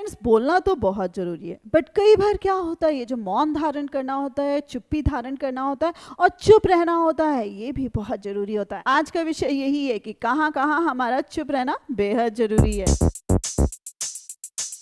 Friends बोलना तो बहुत जरूरी है, बट कई बार क्या होता है, ये जो मौन धारण करना होता है, चुप्पी धारण करना होता है और चुप रहना होता है, ये भी बहुत जरूरी होता है। आज का विषय यही है कि कहाँ कहाँ हमारा चुप रहना बेहद जरूरी है।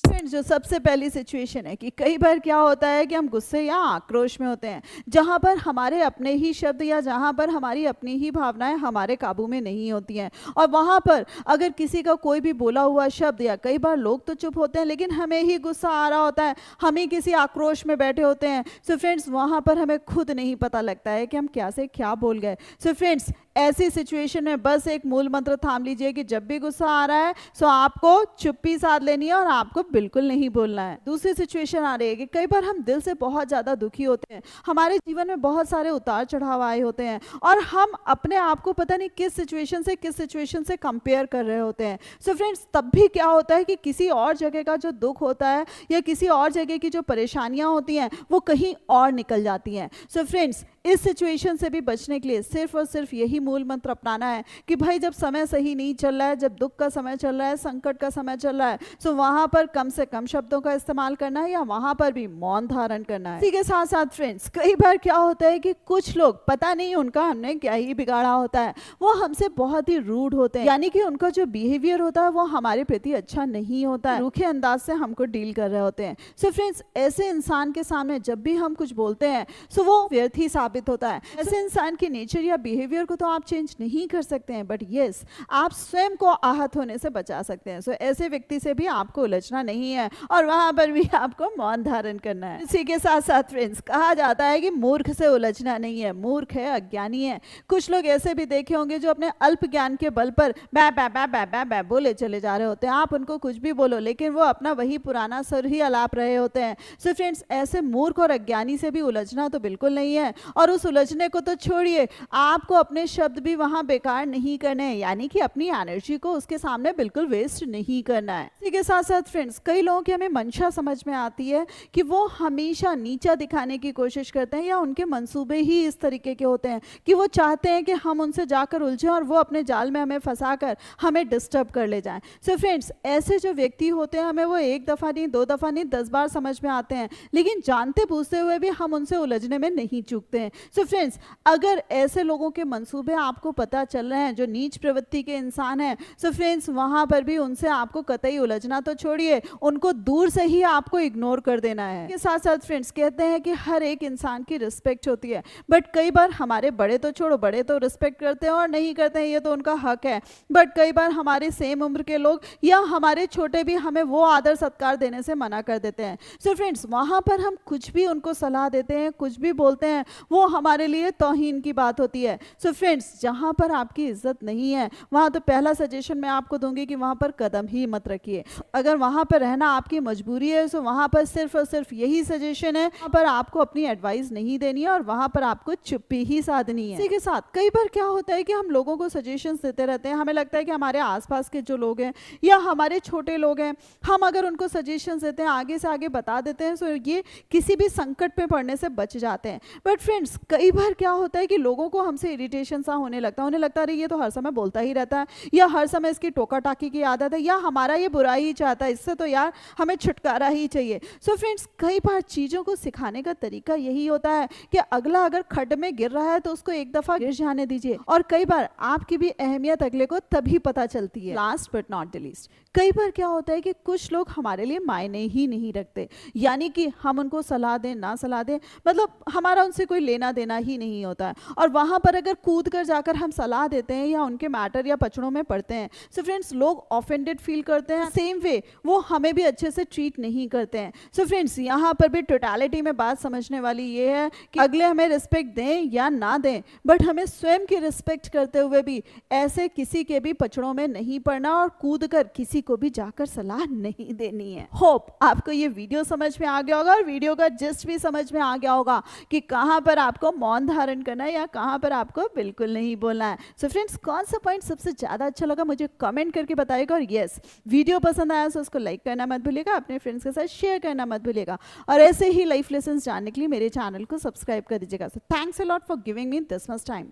फ्रेंड्स, जो सबसे पहली सिचुएशन है कि कई बार क्या होता है कि हम गुस्से या आक्रोश में होते हैं, जहां पर हमारे अपने ही शब्द या जहां पर हमारी अपनी ही भावनाएं हमारे काबू में नहीं होती हैं, और वहां पर अगर किसी का कोई भी बोला हुआ शब्द, या कई बार लोग तो चुप होते हैं लेकिन हमें ही गुस्सा आ रहा होता है, हम ही किसी आक्रोश में बैठे होते हैं। सो फ्रेंड्स, वहां पर हमें खुद नहीं पता लगता है कि हम क्या से क्या बोल गए। सो फ्रेंड्स, ऐसी सिचुएशन में बस एक मूल मंत्र थाम लीजिए कि जब भी गुस्सा आ रहा है सो आपको चुप्पी साध लेनी है और आपको बिल्कुल नहीं बोलना है। दूसरी सिचुएशन आ रही है कि कई बार हम दिल से बहुत ज़्यादा दुखी होते हैं, हमारे जीवन में बहुत सारे उतार चढ़ाव आए होते हैं और हम अपने आप को पता नहीं किस सिचुएशन से कंपेयर कर रहे होते हैं। सो फ्रेंड्स, तब भी क्या होता है कि किसी और जगह का जो दुख होता है या किसी और जगह की जो परेशानियां होती हैं वो कहीं और निकल जाती हैं। सो फ्रेंड्स, इस सिचुएशन से भी बचने के लिए सिर्फ और सिर्फ यही मूल मंत्र अपनाना है कि भाई जब समय सही नहीं चल रहा है, जब दुख का समय चल रहा है, संकट का समय चल रहा है, सो वहां पर कम से कम शब्दों का इस्तेमाल करना है या वहां पर भी मौन धारण करना है। इसी के साथ साथ फ्रेंड्स, कई बार क्या होता है कि कुछ लोग, पता नहीं उनका हमने क्या ही बिगाड़ा होता है, वो हमसे बहुत ही रूड होते हैं, यानी कि उनका जो बिहेवियर होता है वो हमारे प्रति अच्छा नहीं होता है, रूखे अंदाज से हमको डील कर रहे होते हैं। सो फ्रेंड्स, ऐसे इंसान के सामने जब भी हम कुछ बोलते हैं सो वो व्यर्थ ही साबित होता है। ऐसे इंसान की नेचर या बिहेवियर को तो आप चेंज नहीं कर सकते हैं, बट यस, आप स्वयं को आहत होने से बचा सकते हैं। सो ऐसे व्यक्ति से भी आपको उलझना नहीं है और वहां पर भी आपको मौन धारण करना है। इसी के साथ साथ फ्रेंड्स, कहा जाता है कि मूर्ख से उलझना नहीं है, मूर्ख है, अज्ञानी है। कुछ लोग ऐसे भी देखे होंगे जो अपने अल्प ज्ञान के बल पर बै बै बै बै बै बै बोले चले जा रहे होते हैं। आप उनको कुछ भी बोलो लेकिन वो अपना वही पुराना सुर ही अलाप रहे होते हैं। सो फ्रेंड्स, ऐसे मूर्ख और अज्ञानी से भी उलझना तो बिल्कुल नहीं है, और उस उलझने को तो छोड़िए, आपको अपने शब्द भी वहां बेकार नहीं करने हैं, यानी कि अपनी एनर्जी को उसके सामने बिल्कुल वेस्ट नहीं करना है। इसी के साथ साथ फ्रेंड्स, कई लोगों की हमें मंशा समझ में आती है कि वो हमेशा नीचा दिखाने की कोशिश करते हैं, या उनके मंसूबे ही इस तरीके के होते हैं कि वो चाहते हैं कि हम उनसे जाकर उलझें और वो अपने जाल में हमें फंसाकर हमें डिस्टर्ब कर ले जाएं। सो फ्रेंड्स, ऐसे जो व्यक्ति होते हैं हमें वो एक दफ़ा नहीं, दो दफ़ा नहीं, 10 बार समझ में आते हैं, लेकिन जानते बूझते हुए भी हम उनसे उलझने में नहीं चूकते हैं। सो फ्रेंड्स, अगर ऐसे लोगों के मंसूबे आपको पता चल रहे हैं जो नीच प्रवृत्ति के इंसान हैं, सो फ्रेंड्स वहां पर भी उनसे आपको कतई उलझना तो छोड़िए, उनको दूर से ही आपको इग्नोर कर देना है। इसके साथ साथ फ्रेंड्स, कहते हैं कि हर एक इंसान की रिस्पेक्ट होती है, बट कई बार हमारे बड़े तो छोड़ो, बड़े तो रिस्पेक्ट करते हैं और नहीं करते हैं, ये तो उनका हक है, बट कई बार हमारे सेम उम्र के लोग या हमारे छोटे भी हमें वो आदर सत्कार देने से मना कर देते हैं। सो फ्रेंड्स, वहां पर हम कुछ भी उनको सलाह देते हैं, कुछ भी बोलते हैं, वो हमारे लिए तौहीन की बात होती है। सो फ्रेंड्स, जहां पर आपकी इज्जत नहीं है वहां तो पहला सजेशन मैं आपको दूंगी कि वहां पर कदम ही मत रखिए। अगर वहां पर रहना आपकी मजबूरी है सो वहां पर सिर्फ और सिर्फ यही सजेशन है, वहां पर आपको अपनी एडवाइस नहीं देनी है और वहां पर आपको चुप्पी ही साधनी है। इसी के साथ कई बार क्या होता है कि हम लोगों को सजेशंस देते रहते हैं, हमें लगता है कि हमारे आसपास के जो लोग हैं या हमारे छोटे लोग हैं, हम अगर उनको सजेशंस देते हैं, आगे से आगे बता देते हैं, सो ये किसी भी संकट में पड़ने से बच जाते हैं। बट फ्रेंड्स, कई बार क्या होता है कि लोगों को हमसे इरिटेशन सा होने लगता है, उन्हें लगता है ये तो हर समय बोलता ही रहता है, या हर समय इसकी टोका टाकी की आदत है, या हमारा ये बुरा ही चाहता है, इससे तो यार हमें छुटकारा ही चाहिए। सो फ्रेंड्स, कई बार चीज़ों को सिखाने का तरीका यही होता है कि अगला अगर खड्ड में गिर रहा है तो उसको एक दफ़ा गिर जाने दीजिए, और कई बार आपकी भी अहमियत अगले को तभी पता चलती है। Last but not the least, कई बार क्या होता है कि कुछ लोग हमारे लिए मायने ही नहीं रखते, यानी कि हम उनको सलाह दें ना सलाह दें, मतलब हमारा उनसे कोई लेना देना ही नहीं होता है, और वहां पर अगर कूद कर जाकर हम सलाह देते हैं या उनके मैटर या पचड़ों में पड़ते हैं, सो फ्रेंड्स लोग ऑफेंडेड फील करते हैं, सेम वे वो हमें भी अच्छे से ट्रीट नहीं करते हैं। सो फ्रेंड्स, यहाँ पर भी टोटलिटी में बात समझने वाली ये है कि अगले हमें रिस्पेक्ट दें या ना दें, बट हमें स्वयं की रिस्पेक्ट करते हुए भी ऐसे किसी के भी पचड़ों में नहीं पड़ना और कूद कर किसी को भी जाकर सलाह नहीं देनी है। होप आपको ये वीडियो समझ में आ गया होगा और वीडियो का जिस्ट भी समझ में आ गया होगा कि कहाँ पर आपको मौन धारण करना है या कहाँ पर आपको बिल्कुल नहीं बोलना है। सो फ्रेंड्स, कौन सा पॉइंट सबसे ज़्यादा अच्छा लगा मुझे कमेंट करके बताइएगा, और यस, वीडियो पसंद आया तो उसको लाइक करना मत भूलिएगा, अपने फ्रेंड्स के साथ शेयर करना मत भूलिएगा, और ऐसे ही लाइफ लेसन्स जानने के लिए मेरे चैनल को सब्सक्राइब कर दीजिएगा। So thanks a lot for giving me this much time.